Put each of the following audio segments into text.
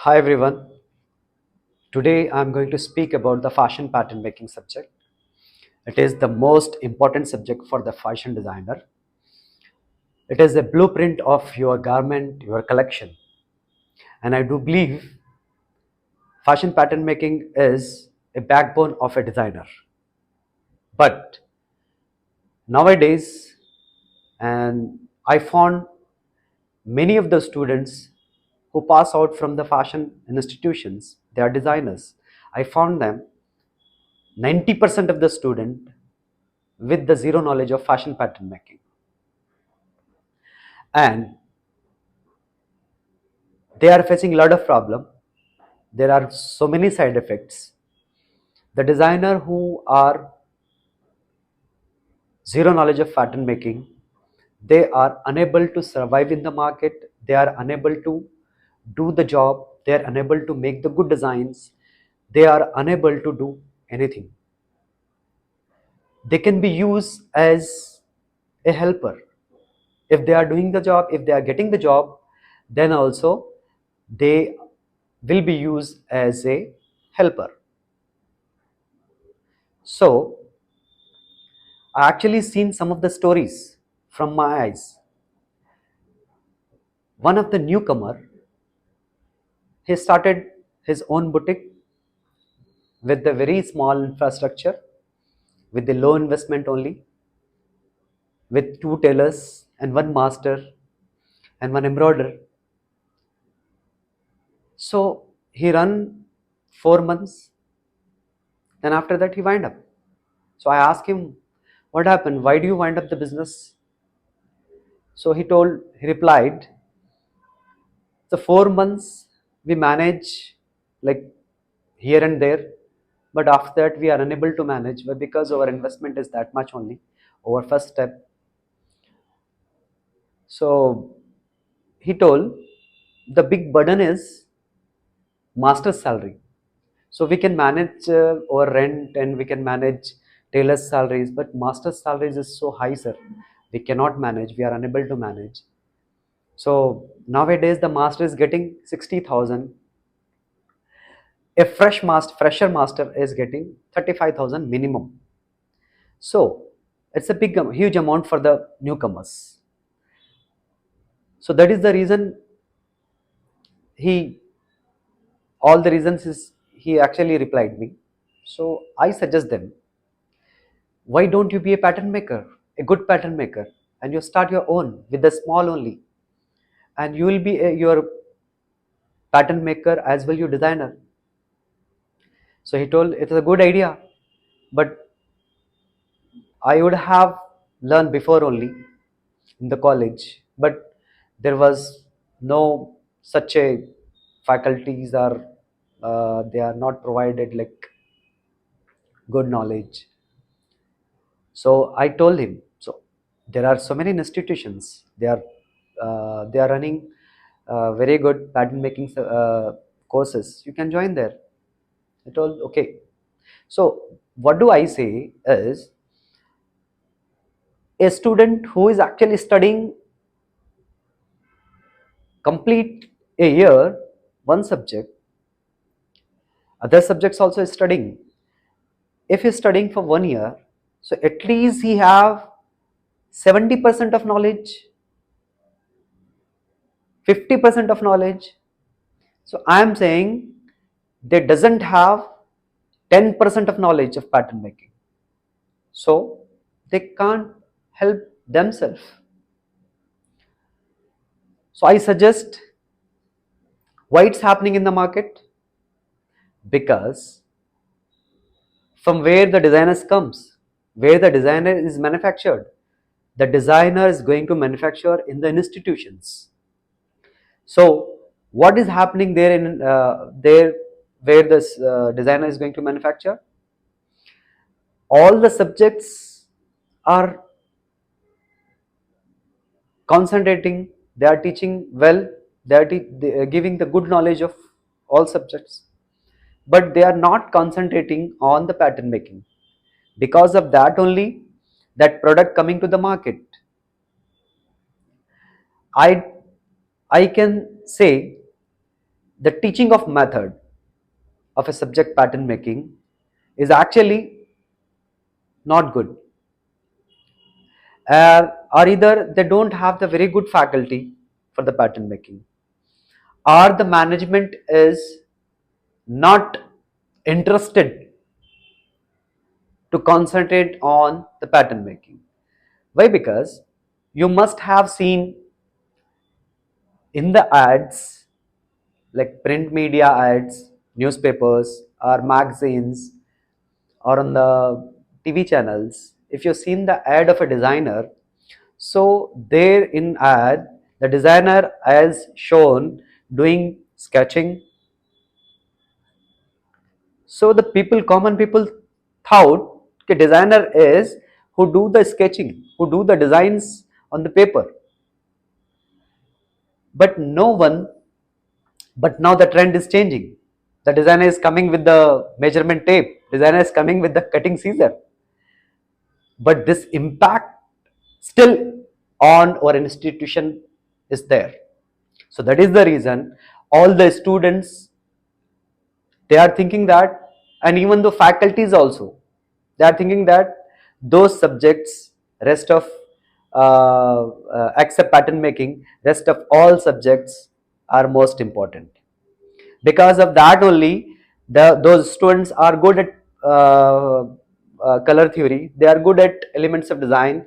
Hi everyone. Today I'm going to speak about the fashion pattern making subject. It is the most important subject for the fashion designer. It is a blueprint of your garment, your collection. And I do believe fashion pattern making is a backbone of a designer. But nowadays, and I found many of the students who pass out from the fashion institutions, they are designers. I found them 90% of the student with the zero knowledge of fashion pattern making, and they are facing a lot of problem. There are so many side effects. The designer who are zero knowledge of pattern making, they are unable to survive in the market, they are unable to do the job, they are unable to make the good designs, they are unable to do anything. They can be used as a helper. If they are doing the job, if they are getting the job, then also they will be used as a helper. So I actually seen some of the stories from my eyes. One of the newcomer, he started his own boutique with a very small infrastructure, with the low investment only, with two tailors and one master and one embroiderer. So he run 4 months, then after that he wind up. So I asked him, what happened? Why do you wind up the business? So he replied, the 4 months we manage like here and there, but after that we are unable to manage, but because our investment is that much only, our first step. So he told the big burden is master's salary. So we can manage our rent and we can manage tailor's salaries, but master's salaries is so high, sir. We cannot manage. We are unable to manage. So nowadays the master is getting 60,000. A fresher master is getting 35,000 minimum. So it's a huge amount for the newcomers. So that is the reason he, all the reasons is he actually replied me. So I suggest them, why don't you be a pattern maker, a good pattern maker, and you start your own with the small only, and you will be your pattern maker as well, your designer. So he told it is a good idea, but I would have learned before only in the college, but there was no such a faculties, or they are not provided like good knowledge. So I told him, so there are so many institutions, they are running very good pattern making courses, you can join there. I told okay. So what do I say is, a student who is actually studying complete a year one subject, other subjects also is studying. If he's studying for 1 year, so at least he have 70% of knowledge, 50% of knowledge. So I am saying they doesn't have 10% of knowledge of pattern making. So they can't help themselves. So I suggest, why it's happening in the market? Because from where the designers comes, where the designer is manufactured, the designer is going to manufacture in the institutions. So what is happening there in there where this designer is going to manufacture? All the subjects are concentrating, they are teaching well, they are giving the good knowledge of all subjects, but they are not concentrating on the pattern making. Because of that only, that product coming to the market, I I can say the teaching of method of a subject pattern making is actually not good, or either they don't have the very good faculty for the pattern making, or the management is not interested to concentrate on the pattern making. Why? Because you must have seen in the ads, like print media ads, newspapers or magazines, or on the TV channels, if you've seen the ad of a designer, so there in ad, the designer has shown doing sketching. So the people, common people thought the designer is who do the sketching, who do the designs on the paper. But no one, but now the trend is changing. The designer is coming with the measurement tape, designer is coming with the cutting scissor. But this impact still on our institution is there. So that is the reason all the students, they are thinking that, and even the faculties also, they are thinking that those subjects, rest of except pattern making, rest of all subjects are most important. Because of that only, those students are good at color theory, they are good at elements of design,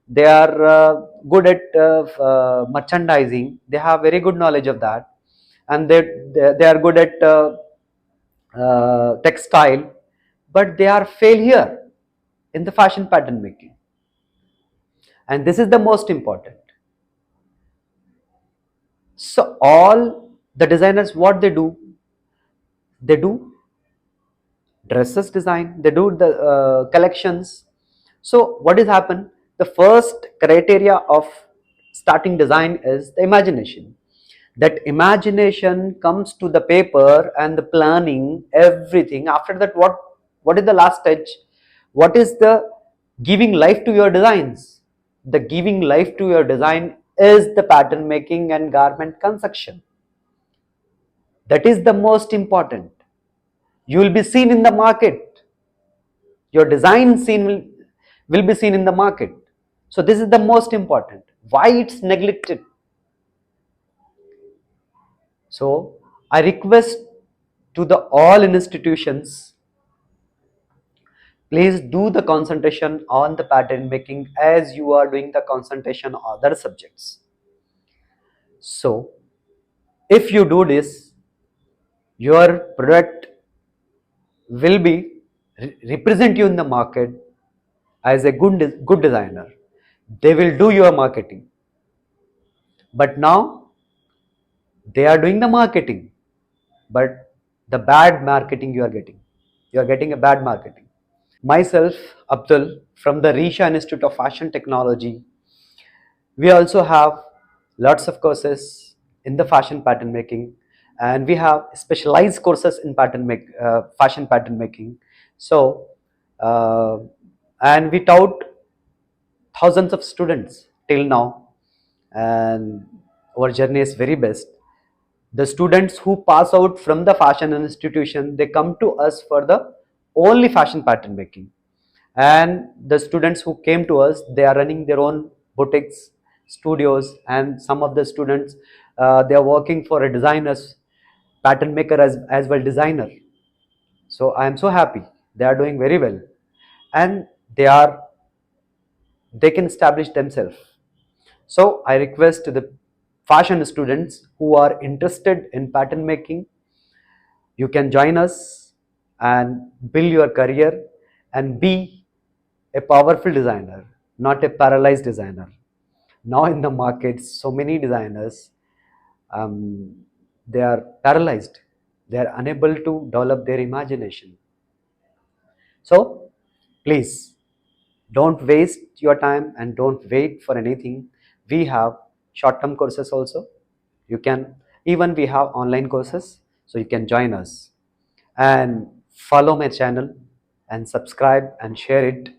they are good at merchandising, they have very good knowledge of that, and they are good at textile, but they are failure in the fashion pattern making. And this is the most important. So all the designers, what they do, they do dresses design, they do the collections. So what is happen, the first criteria of starting design is the imagination. That imagination comes to the paper and the planning, everything. After that, what is the last stage? What is the giving life to your designs? The giving life to your design is the pattern making and garment construction. That is the most important. You will be seen in the market, your design will be seen in the market. So this is the most important. Why it's neglected? So I request to the all institutions, please do the concentration on the pattern making as you are doing the concentration on other subjects. So if you do this, your product will be represent you in the market as a good designer. They will do your marketing. But now they are doing the marketing, but the bad marketing you are getting. You are getting a bad marketing. Myself, Abdul, from the Risha Institute of Fashion Technology, we also have lots of courses in the fashion pattern making, and we have specialized courses in fashion pattern making. So, uh, and we taught thousands of students till now, and our journey is very best. The students who pass out from the fashion institution, they come to us for the only fashion pattern making. And the students who came to us, they are running their own boutiques, studios, and some of the students, they are working for a designers, pattern maker as well designer. So I am so happy, they are doing very well, and they can establish themselves. So I request to the fashion students who are interested in pattern making, you can join us and build your career and be a powerful designer, not a paralyzed designer. Now in the market, so many designers, they are paralyzed. They are unable to develop their imagination. So please don't waste your time and don't wait for anything. We have short-term courses also. You can, even we have online courses, so you can join us and follow my channel and subscribe and share it